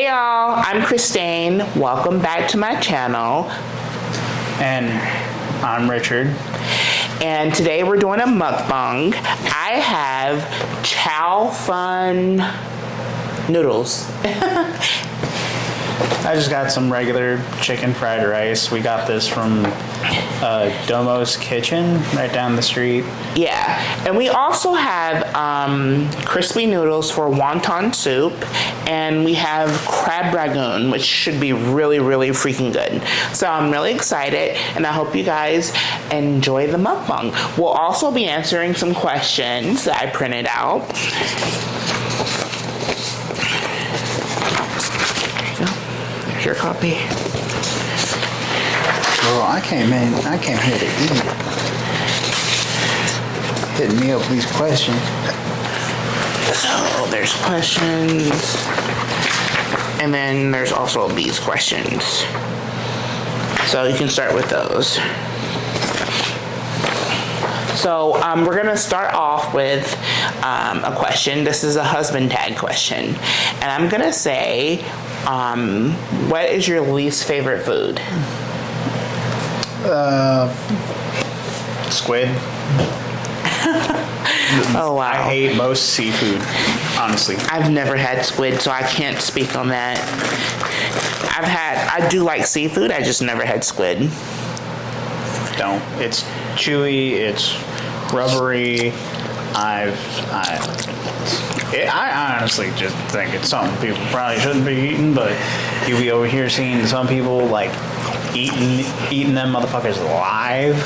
Hey y'all, I'm Christine. Welcome back to my channel. And I'm Richard. And today we're doing a mukbang. I have chow fun noodles. I just got some regular chicken fried rice. We got this from Domo's Kitchen right down the street. Yeah, and we also have crispy noodles for wonton soup, and we have crab ragoon, which should be really, really freaking good. So I'm really excited, and I hope you guys enjoy the mukbang. We'll also be answering some questions that I printed out. There you go. There's your copy. Well, I came here to eat. Hitting me up with these questions. So there's questions, and then there's also these questions. So you can start with those. So we're gonna start off with a question. This is a husband tag question, and I'm gonna say, what is your least favorite food? Squid. Oh wow. I hate most seafood, honestly. I've never had squid, so I can't speak on that. I do like seafood, I just never had squid. Don't. It's chewy, it's rubbery. I honestly just think it's something people probably shouldn't be eating, but you'll be over here seeing some people like eating them motherfuckers alive,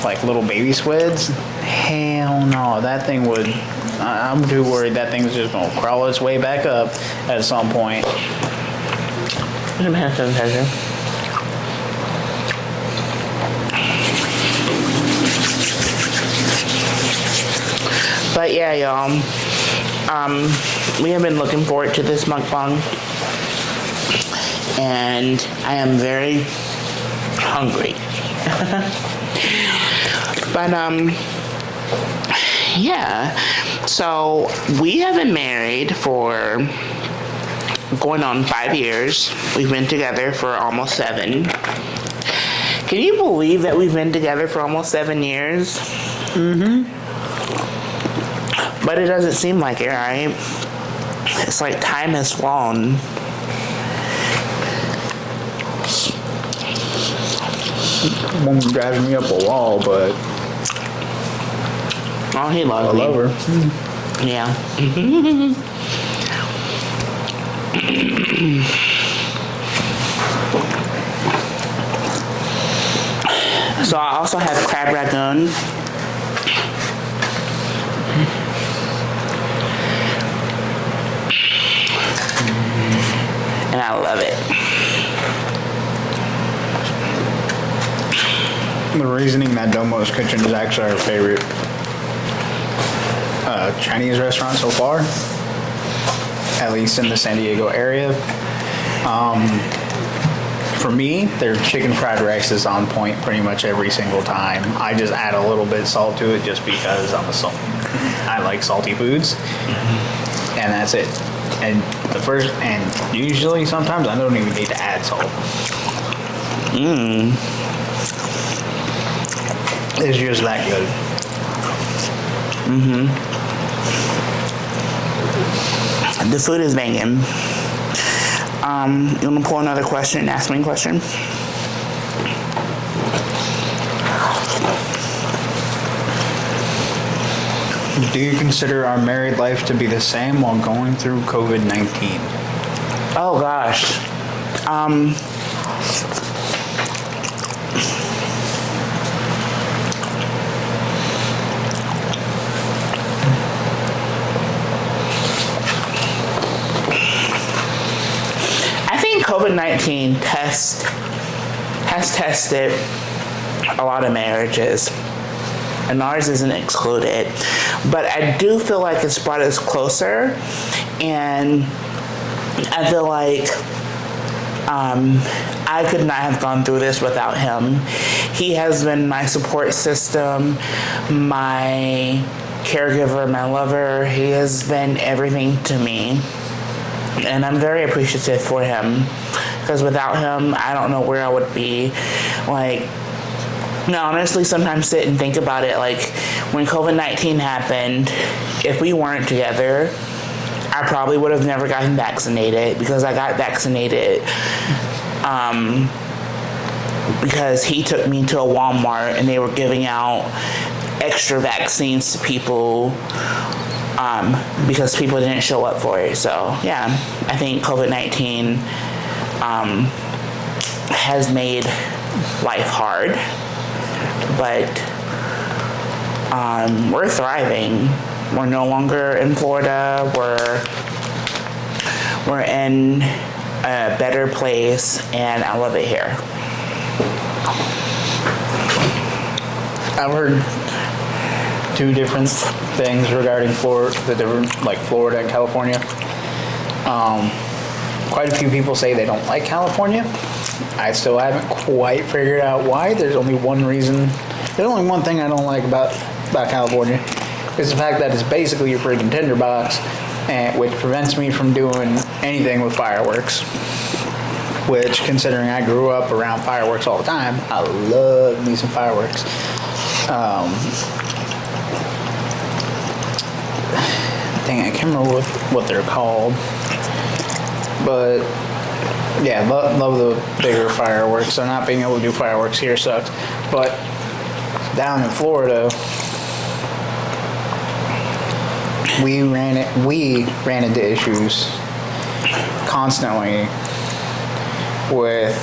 like little baby squids. Hell no, that thing would. I'm too worried that thing's just gonna crawl its way back up at some point. Some hand sanitizer. But yeah, y'all. We have been looking forward to this mukbang, and I am very hungry. But yeah. So we have been married for going on 5 years. We've been together for almost 7. Can you believe that we've been together for almost 7 years? Mm-hmm. But it doesn't seem like it, right? It's like time has flown. Woman drives me up a wall, but Oh, he loves me. I love her. Yeah. So I also have crab ragoon. And I love it. The reasoning that Domo's Kitchen is actually our favorite Chinese restaurant so far, at least in the San Diego area. For me, their chicken fried rice is on point pretty much every single time. I just add a little bit of salt to it just because I like salty foods, and that's it. And usually sometimes I don't even need to add salt. It's just that good. The food is banging. You want to pull another question and ask me a question? Do you consider our married life to be the same while going through COVID-19? Oh gosh. I think COVID-19 has tested a lot of marriages, and ours isn't excluded. But I do feel like it's brought us closer, and I feel like I could not have gone through this without him. He has been my support system, my caregiver, my lover. He has been everything to me. And I'm very appreciative for him, because without him, I don't know where I would be. Like, no, honestly, sometimes sit and think about it. Like, when COVID-19 happened, if we weren't together, I probably would have never gotten vaccinated, because I got vaccinated because he took me to a Walmart and they were giving out extra vaccines to people because people didn't show up for it. So, yeah, I think COVID-19 has made life hard, but we're thriving. We're no longer in Florida. We're in a better place, and I love it here. I've heard two different things regarding the different, like Florida and California. Quite a few people say they don't like California. I still haven't quite figured out why. There's only one reason. There's only one thing I don't like about California. It's the fact that it's basically a freaking tinderbox, which prevents me from doing anything with fireworks. Which, considering I grew up around fireworks all the time, I love me some fireworks. Dang, I can't remember what they're called. But, yeah, love the bigger fireworks. So not being able to do fireworks here sucks. But down in Florida, we ran into issues constantly with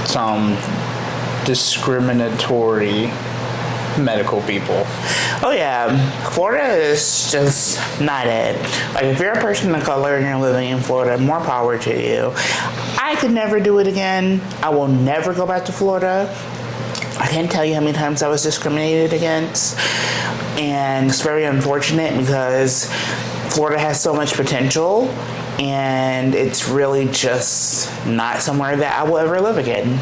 some discriminatory medical people. Oh yeah, Florida is just not it. Like, if you're a person of color and you're living in Florida, more power to you. I could never do it again. I will never go back to Florida. I can't tell you how many times I was discriminated against, and it's very unfortunate because Florida has so much potential, and it's really just not somewhere that I will ever live again.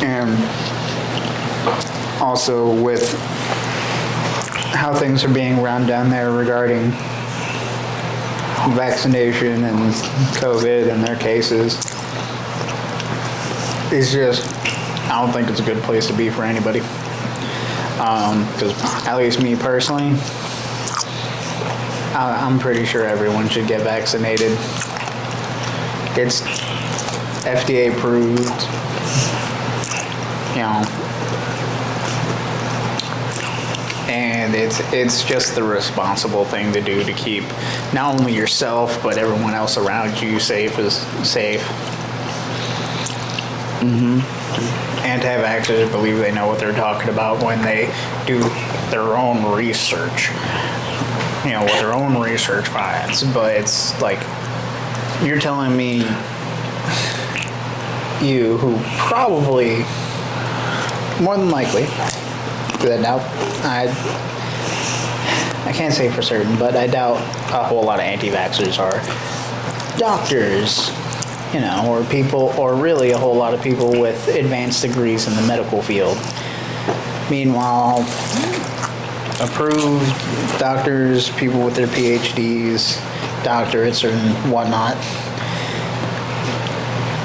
And also with how things are being run down there regarding vaccination and COVID and their cases, it's just, I don't think it's a good place to be for anybody. Because at least me personally, I'm pretty sure everyone should get vaccinated. It's FDA approved, you know, and it's just the responsible thing to do to keep not only yourself but everyone else around you safe. Anti-vaxxers believe they know what they're talking about when they do their own research. You know, what their own research finds. But it's like, you're telling me, you who probably, more than likely, because I can't say for certain, but I doubt a whole lot of anti-vaxxers are doctors, you know, or people, or really a whole lot of people with advanced degrees in the medical field. Meanwhile, approved doctors, people with their PhDs, doctorates, and whatnot,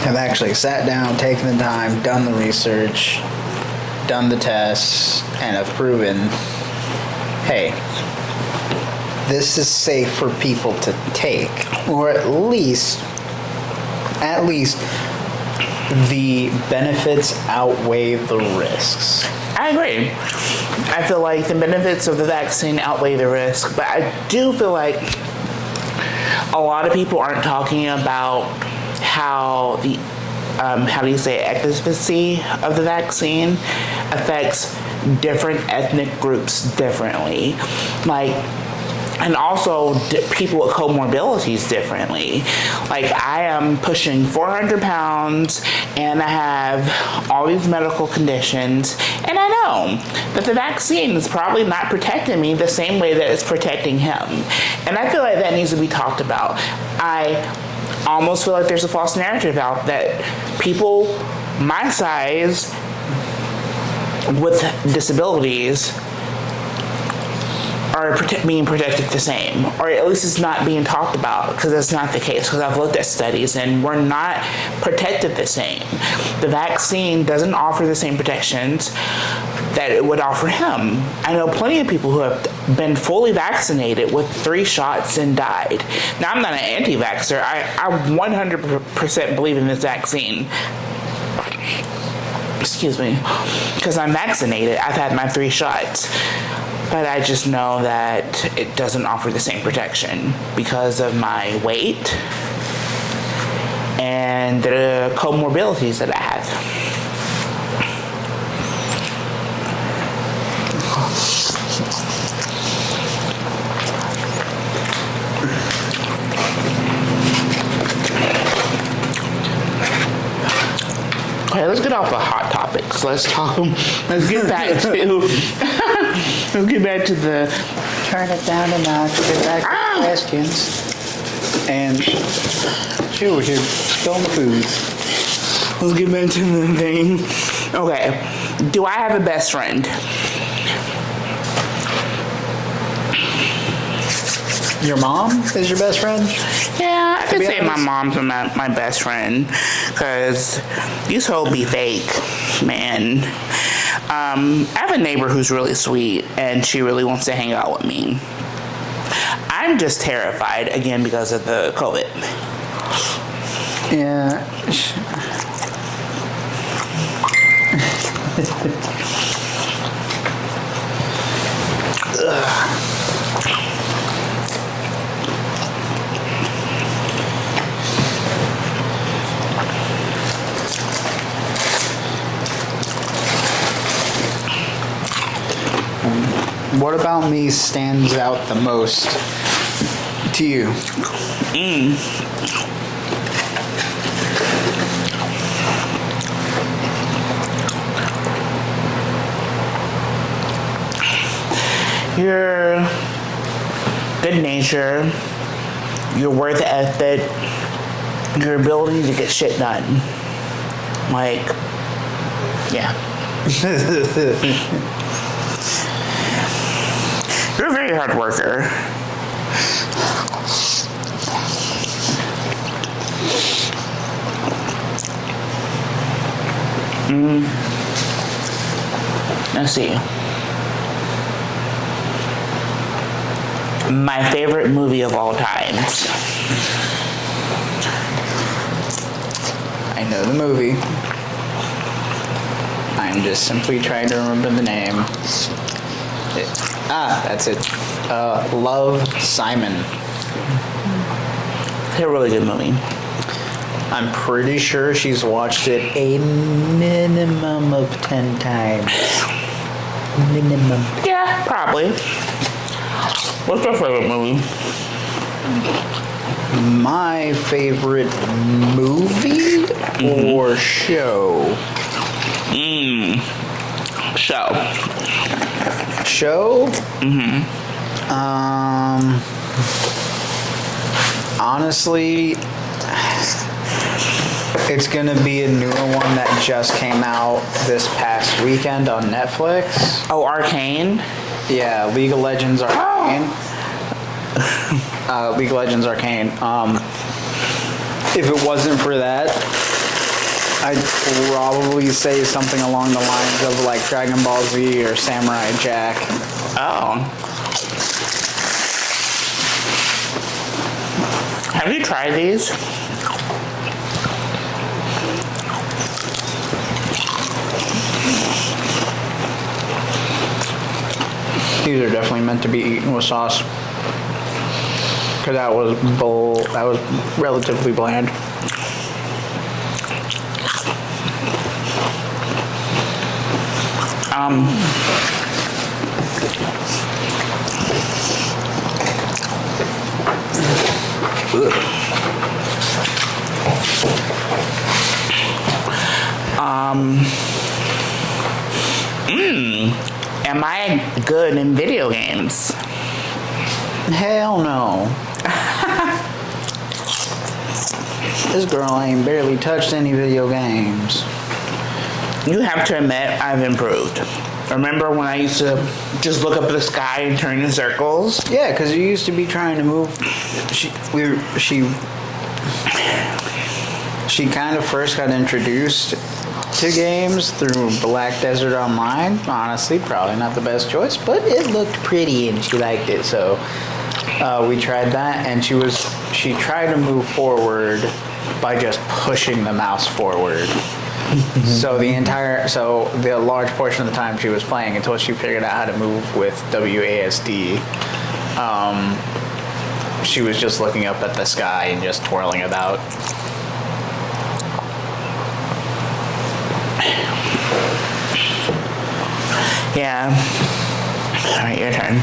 have actually sat down, taken the time, done the research, done the tests, and have proven, hey, this is safe for people to take, or at least the benefits outweigh the risks. I agree. I feel like the benefits of the vaccine outweigh the risk, but I do feel like a lot of people aren't talking about how the efficacy of the vaccine affects different ethnic groups differently. Like, and also people with comorbidities differently. Like, I am pushing 400 pounds and I have all these medical conditions, and I know that the vaccine is probably not protecting me the same way that it's protecting him. And I feel like that needs to be talked about. I almost feel like there's a false narrative out that people my size with disabilities are being protected the same, or at least it's not being talked about, because that's not the case, because I've looked at studies and we're not protected the same. The vaccine doesn't offer the same protections that it would offer him. I know plenty of people who have been fully vaccinated with 3 shots and died. Now, I'm not an anti-vaxxer. I 100% believe in this vaccine. Excuse me. Because I'm vaccinated. I've had my 3 shots. But I just know that it doesn't offer the same protection because of my weight and the comorbidities that I have. Okay, let's get off the hot topics. Let's get back to let's get back to the Turn it down a notch. Get back to the questions. And chill here. Spilling the food. let's get back to the thing. Okay. Do I have a best friend? Your mom is your best friend? Yeah, I could be say my honest- mom's my best friend, because these hoes be fake, man. I have a neighbor who's really sweet, and she really wants to hang out with me. I'm just terrified, again, because of the COVID. Yeah. What about me stands out the most to you? Your good nature, your work ethic, your ability to get shit done. Like, yeah. You're a very hard worker. Let's see. My favorite movie of all times. I know the movie. I'm just simply trying to remember the name. That's it. Love, Simon. It's a really good movie. I'm pretty sure she's watched it a minimum of 10 times. Minimum. Yeah, probably. What's your favorite movie? My favorite movie or show? Show. Show? Honestly, it's gonna be a newer one that just came out this past weekend on Netflix. Oh, Arcane? Yeah, League of Legends Arcane. League of Legends Arcane. If it wasn't for that, I'd probably say something along the lines of like Dragon Ball Z or Samurai Jack. Oh. Have you tried these? These are definitely meant to be eaten with sauce. Cause that was relatively bland. Am I good in video games? Hell no. This girl ain't barely touched any video games. You have to admit, I've improved. Remember when I used to just look up at the sky and turn in circles? Yeah, because you used to be trying to move. She kind of first got introduced to games through Black Desert Online. Honestly, probably not the best choice, but it looked pretty and she liked it. So we tried that, and she tried to move forward by just pushing the mouse forward. So the large portion of the time she was playing, until she figured out how to move with WASD, she was just looking up at the sky and just twirling about. Yeah. All right, your turn.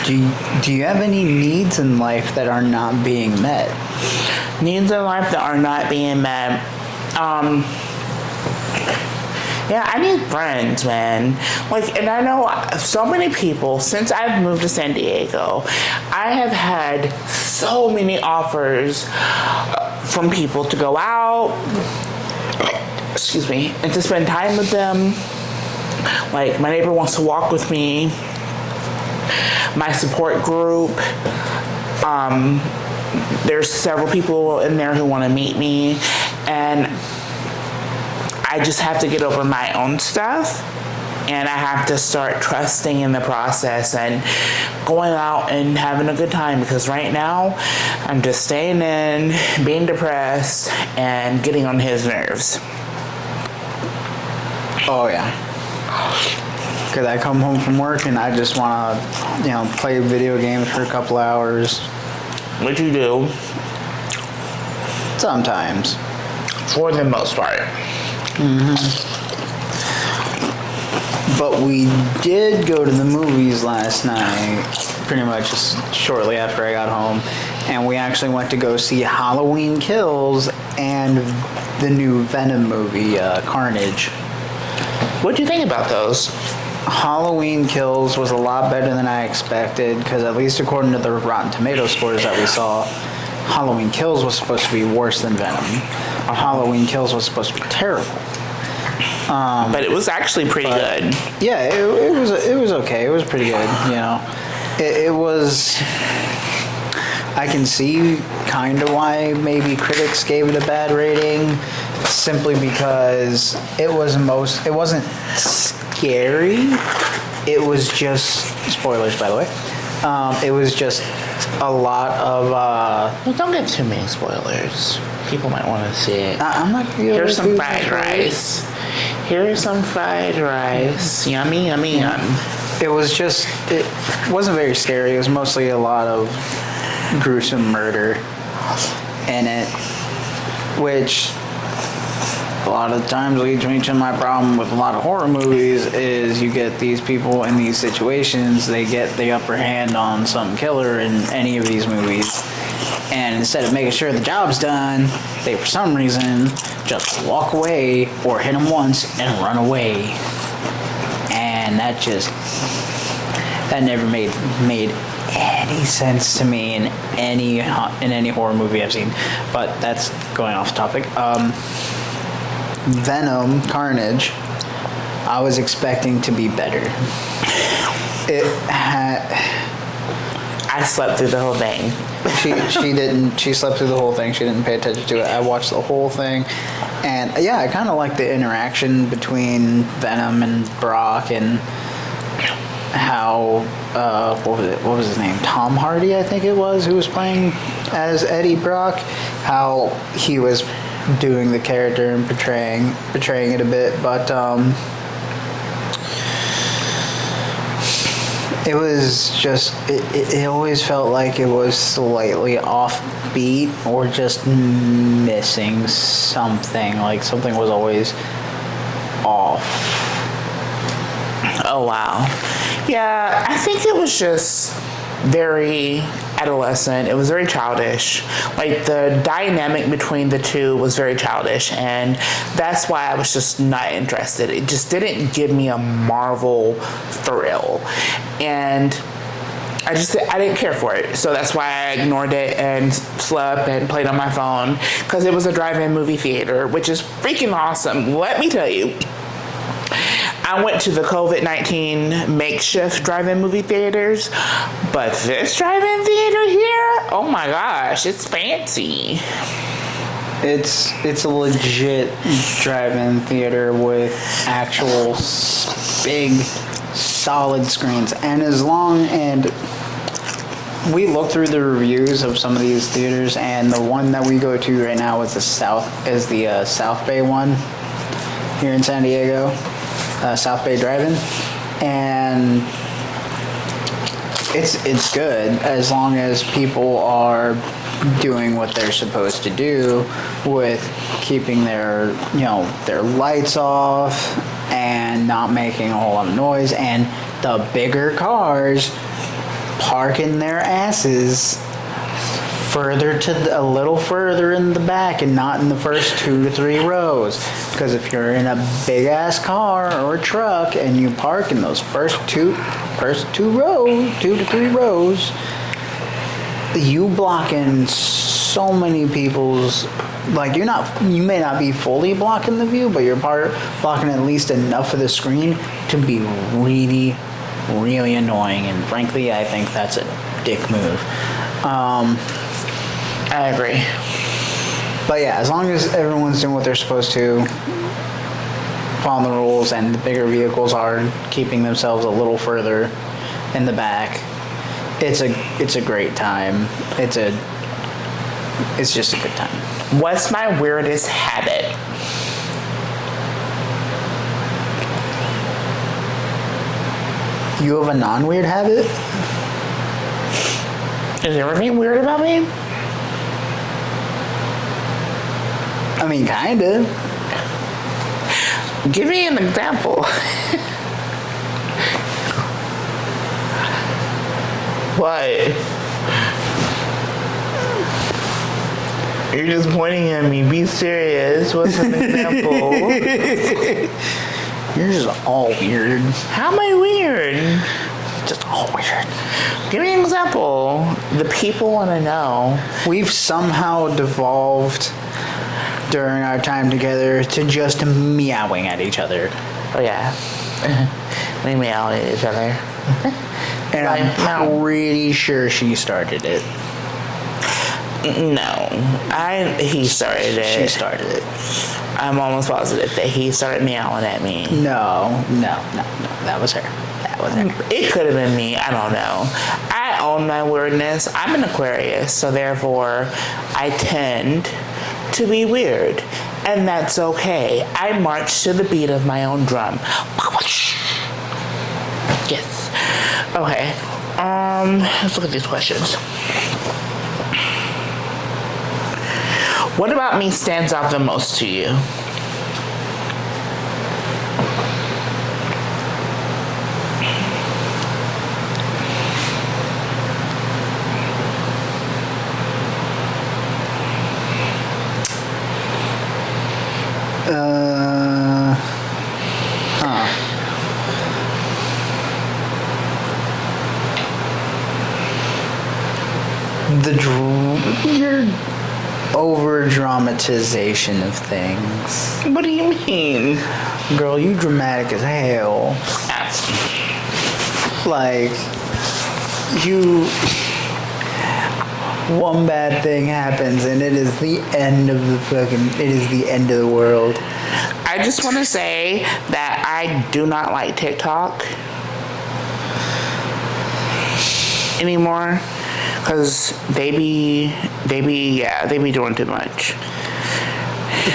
Do you have any needs in life that are not being met? Needs in life that are not being met. Yeah, I need friends, man. Like, and I know so many people, since I've moved to San Diego, I have had so many offers from people to go out, excuse me, and to spend time with them. Like, my neighbor wants to walk with me. My support group, there's several people in there who want to meet me, and I just have to get over my own stuff, and I have to start trusting in the process and going out and having a good time, because right now I'm just staying in, being depressed, and getting on his nerves. Oh yeah. Because I come home from work and I just want to, play video games for a couple hours. What you do? Sometimes. For the most part. But we did go to the movies last night, pretty much just shortly after I got home. And we actually went to go see Halloween Kills and the new Venom movie, Carnage. What do you think about those? Halloween Kills was a lot better than I expected, because at least according to the Rotten Tomato scores that we saw, Halloween Kills was supposed to be worse than Venom. Halloween Kills was supposed to be terrible. But it was actually pretty good. Yeah, it was okay. It was pretty good. It was. I can see kind of why maybe critics gave it a bad rating, simply because it wasn't scary. It was just, spoilers by the way. It was just a lot of. Well, don't get too many spoilers. People might want to see it. I'm not. Here's some fried rice. Here's some fried rice. Yummy, yummy, yum. It wasn't very scary. It was mostly a lot of gruesome murder in it, which a lot of times leads me to my problem with a lot of horror movies is you get these people in these situations, they get the upper hand on some killer in any of these movies, and instead of making sure the job's done, they for some reason just walk away or hit them once and run away. And that never made any sense to me in any horror movie I've seen. But that's going off topic. Venom Carnage, I was expecting to be better. I slept through the whole thing. She didn't. She slept through the whole thing. She didn't pay attention to it. I watched the whole thing, and yeah, I kind of liked the interaction between Venom and Brock, and how what was his name? Tom Hardy, I think it was, who was playing as Eddie Brock. How he was doing the character and portraying it a bit, but it was just it always felt like it was slightly offbeat or just missing something. Like something was always off. Oh wow. Yeah, I think it was just very adolescent. It was very childish. Like the dynamic between the two was very childish, and that's why I was just not interested. It just didn't give me a Marvel thrill. And I didn't care for it. So that's why I ignored it and slept and played on my phone, because it was a drive-in movie theater, which is freaking awesome. Let me tell you. I went to the COVID-19 makeshift drive-in movie theaters, but this drive-in theater here, oh my gosh, it's fancy. It's a legit drive-in theater with actual big, solid screens. And we looked through the reviews of some of these theaters, and the one that we go to right now is the South Bay one here in San Diego, South Bay Drive-In, and it's good as long as people are doing what they're supposed to do with keeping their lights off and not making a whole lot of noise, and the bigger cars parking their asses a little further in the back and not in the first 2 to 3 rows. Because if you're in a big ass car or truck and you park in those first two to 3 rows, you blocking so many people's, like, you may not be fully blocking the view, but you're blocking at least enough of the screen to be really, really annoying. And frankly, I think that's a dick move. I agree. But yeah, as long as everyone's doing what they're supposed to, following the rules, and the bigger vehicles are keeping themselves a little further in the back, it's a great time. It's just a good time. What's my weirdest habit? You have a non-weird habit? Is there anything weird about me? I mean, kinda. Give me an example. What? You're just pointing at me. Be serious. What's an example? You're just all weird. How am I weird? Just all weird. Give me an example. The people want to know. We've somehow devolved during our time together to just meowing at each other. Oh, yeah. We meow at each other. And I'm pretty sure she started it. No. He started it. She started it. I'm almost positive that he started meowing at me. No. That was her. It could have been me. I don't know. I own my weirdness. I'm an Aquarius, so therefore I tend to be weird. And that's okay. I march to the beat of my own drum. Yes. Okay. Let's look at these questions. What about me stands out the most to you? Your over-dramatization of things. What do you mean? Girl, you dramatic as hell. Like, one bad thing happens and it is the end of the world. I just want to say that I do not like TikTok anymore, because they be doing too much.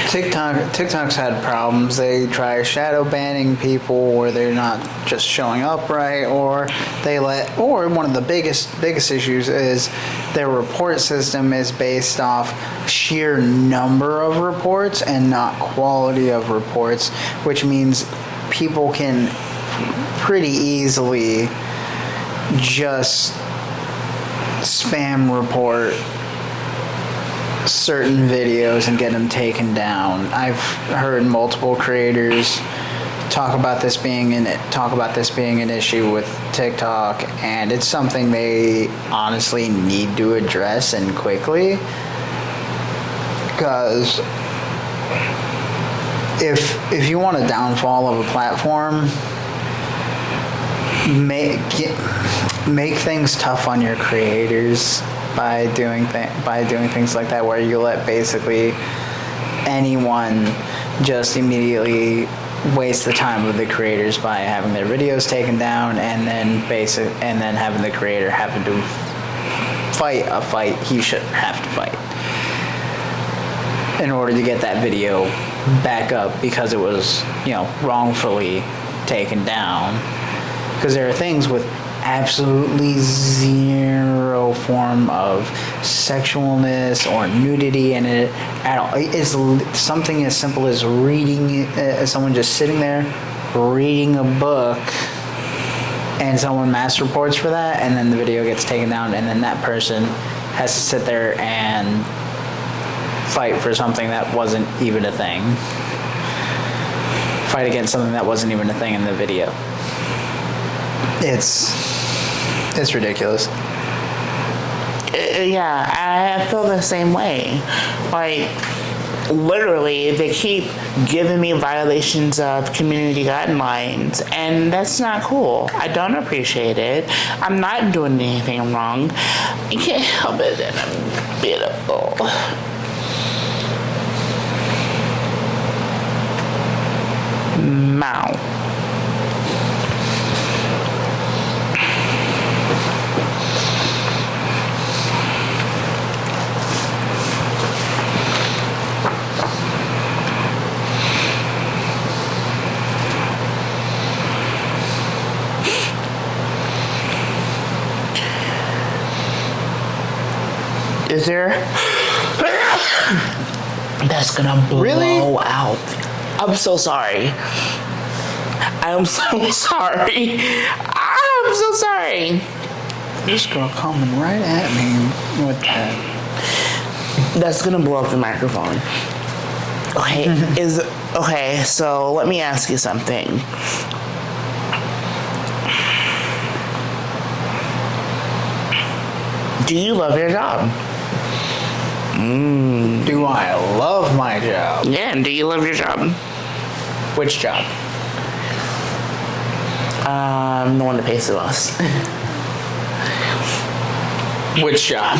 TikTok's had problems. They try shadow banning people, or they're not just showing up right, or one of the biggest issues is their report system is based off sheer number of reports and not quality of reports, which means people can pretty easily just spam report certain videos and get them taken down. I've heard multiple creators talk about this being an issue with TikTok, and it's something they honestly need to address and quickly. Because if you want a downfall of a platform, make things tough on your creators by doing things like that, where you let basically anyone just immediately waste the time of the creators by having their videos taken down, and then having the creator having to fight a fight he shouldn't have to fight in order to get that video back up because it was, wrongfully taken down. Because there are things with absolutely zero form of sexualness or nudity in it at all. It's something as simple as someone just sitting there reading a book, and someone mass reports for that, and then the video gets taken down, and then that person has to sit there and fight for something that wasn't even a thing. Fight against something that wasn't even a thing in the video. It's ridiculous. Yeah, I feel the same way. Like, literally, they keep giving me violations of community guidelines, and that's not cool. I don't appreciate it. I'm not doing anything wrong. I can't help it that I'm beautiful. Mow. Is there? That's gonna blow out. I'm so sorry. I'm so sorry. I'm so sorry. This girl coming right at me with that. That's gonna blow up the microphone. Okay, okay, so let me ask you something. Do you love your job? Do I love my job? Yeah, and do you love your job? Which job? The one that pays the most. Which job?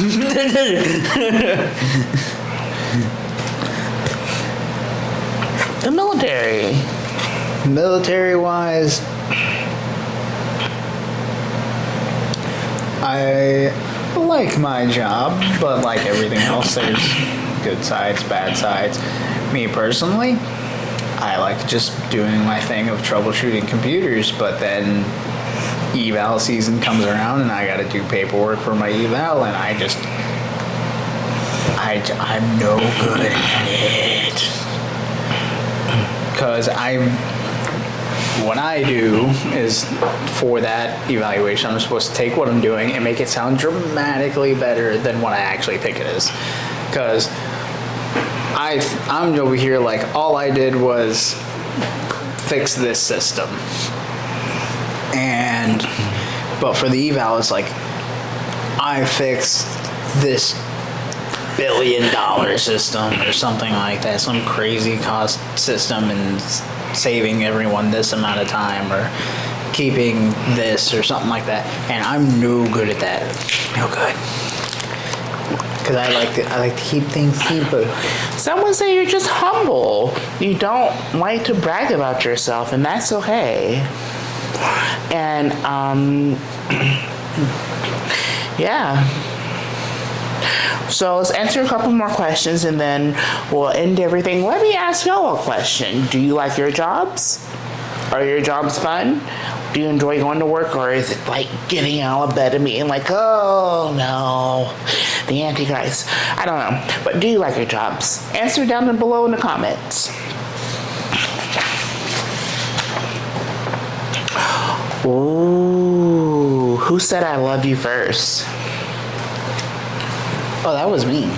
The military. Military-wise, I like my job, but like everything else, there's good sides, bad sides. Me personally, I like just doing my thing of troubleshooting computers, but then eval season comes around and I gotta do paperwork for my eval, and I'm no good at it. Because what I do is, for that evaluation, I'm supposed to take what I'm doing and make it sound dramatically better than what I actually think it is. Because I'm over here like, all I did was fix this system. But for the eval, it's like, I fixed this $1 billion system or something like that, some crazy cost system, and saving everyone this amount of time or keeping this or something like that. And I'm no good at that. No good. Because I like to keep things simple. Some would say you're just humble. You don't like to brag about yourself, and that's okay. And yeah. So let's answer a couple more questions and then we'll end everything. Let me ask y'all a question. Do you like your jobs? Are your jobs fun? Do you enjoy going to work, or is it like getting out of bed and being like, oh no, the Antichrist? I don't know. But do you like your jobs? Answer down below in the comments. Ooh, who said I love you first? Oh, that was me.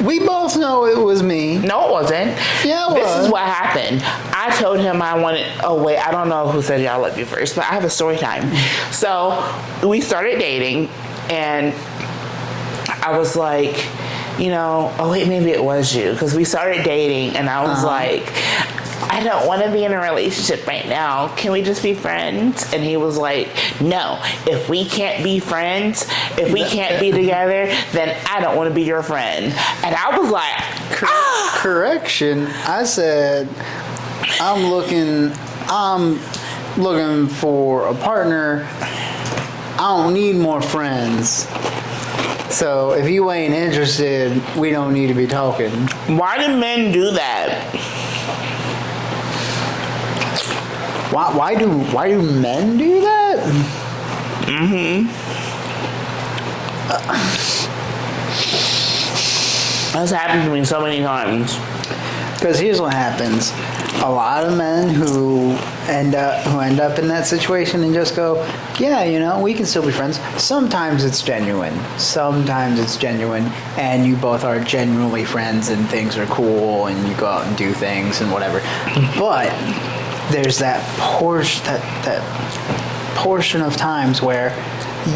We both know it was me. No, it wasn't. Yeah, it This was. is what happened. I told him I wanted. Oh wait, I don't know who said y'all love you first, but I have a story time. So we started dating, and I was like, oh wait, maybe it was you, because we started dating, and I was like, I don't want to be in a relationship right now. Can we just be friends? And he was like, no, if we can't be friends, if we can't be together, then I don't want to be your friend. And I was like, Correction. I said, I'm looking for a partner. I don't need more friends. So if you ain't interested, we don't need to be talking. why do men do that? Why do men do that? That's happened to me so many times. Because here's what happens: a lot of men who end up in that situation and just go, yeah, we can still be friends. Sometimes it's genuine. And you both are genuinely friends, and things are cool, and you go out and do things and whatever. But there's that portion of times where,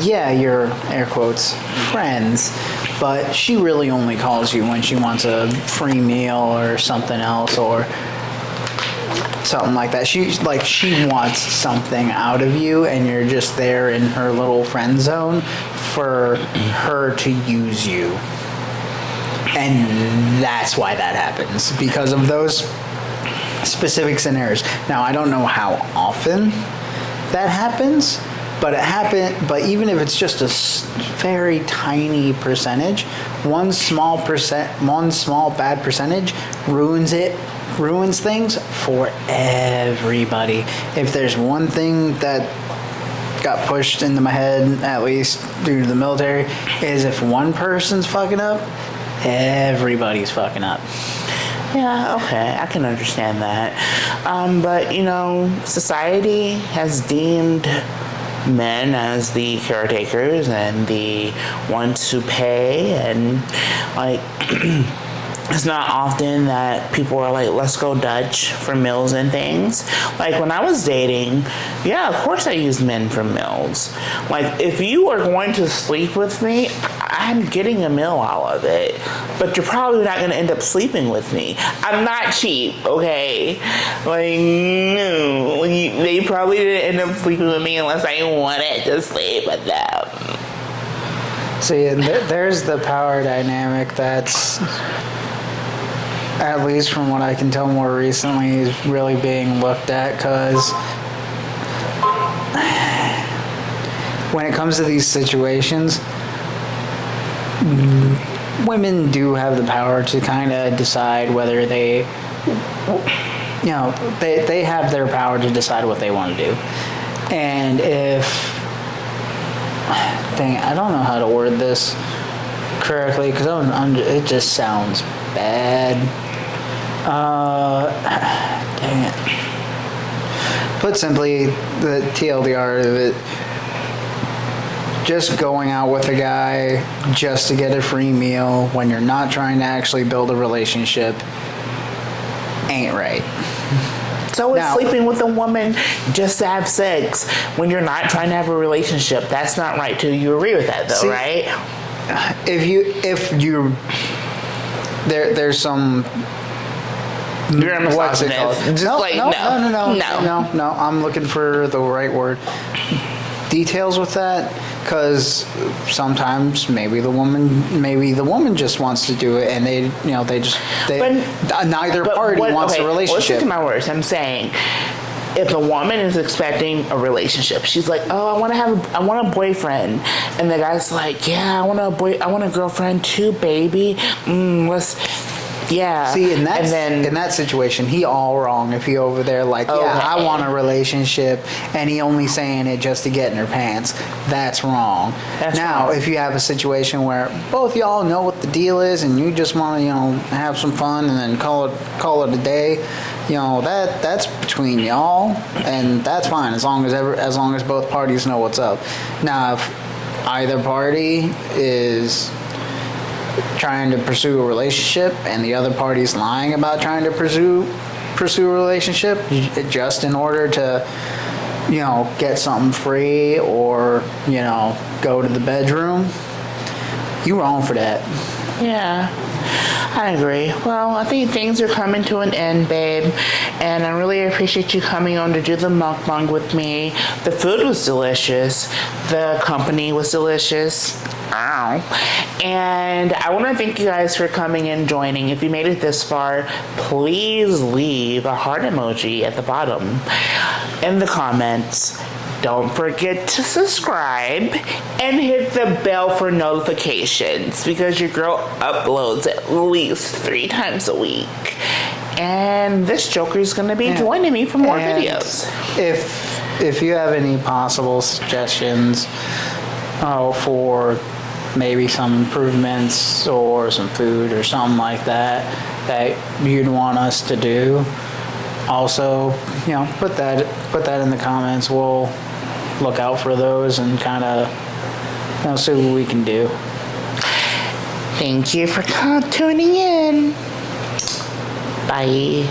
yeah, you're air quotes friends, but she really only calls you when she wants a free meal or something else or something like that. She wants something out of you, and you're just there in her little friend zone for her to use you. And that's why that happens, because of those specific scenarios. Now, I don't know how often that happens, but even if it's just a very tiny percentage, one small bad percentage ruins things for everybody. If there's one thing that got pushed into my head, at least due to the military, is if one person's fucking up, everybody's fucking up. Yeah, okay, I can understand that. But, society has deemed men as the caretakers and the ones who pay, and, it's not often that people are like, let's go Dutch for meals and things. Like, when I was dating, yeah, of course I used men for meals. Like, if you are going to sleep with me, I'm getting a meal out of it. But you're probably not going to end up sleeping with me. I'm not cheap, okay? Like, no. They probably didn't end up sleeping with me unless I wanted to sleep with them. See, and there's the power dynamic that's, at least from what I can tell more recently, is really being looked at, because when it comes to these situations, women do have the power to kind of decide whether they have their power to decide what they want to do. And I don't know how to word this correctly, because it just sounds bad. Dang it. Put simply, the TLDR of it, just going out with a guy just to get a free meal when you're not trying to actually build a relationship ain't right. So is Now, sleeping with a woman just to have sex when you're not trying to have a relationship. That's not right too. You agree with that though, right? There's some. You're a What's it called? misogynist. No, No. I'm looking for the right word. Details with that, because sometimes maybe the woman just wants to do it, and neither party wants a relationship. Listen to my words. I'm saying, if a woman is expecting a relationship, she's like, oh, I want a boyfriend, and the guy's like, yeah, I want a girlfriend too, baby. Yeah. See, in that situation, he all wrong if he over there like, yeah, Okay. I want a relationship, and he only saying it just to get in her pants. That's wrong. Now, if you have a situation where both y'all know what the deal is, and you just want to, have some fun and then call it a day, that's between y'all, and that's fine as long as both parties know what's up. Now, if either party is trying to pursue a relationship and the other party's lying about trying to pursue a relationship just in order to, get something free or, go to the bedroom, you wrong for that. Yeah, I agree. Well, I think things are coming to an end, babe, and I really appreciate you coming on to do the mukbang with me. The food was delicious. The company was delicious. Ow. And I want to thank you guys for coming and joining. If you made it this far, please leave a heart emoji at the bottom in the comments. Don't forget to subscribe and hit the bell for notifications because your girl uploads at least 3 times a week. And this Joker's going to be joining me for more videos. If you have any possible suggestions for maybe some improvements or some food or something like that you'd want us to do, also, put that in the comments. We'll look out for those and kind of see what we can do. Thank you for tuning in. Bye.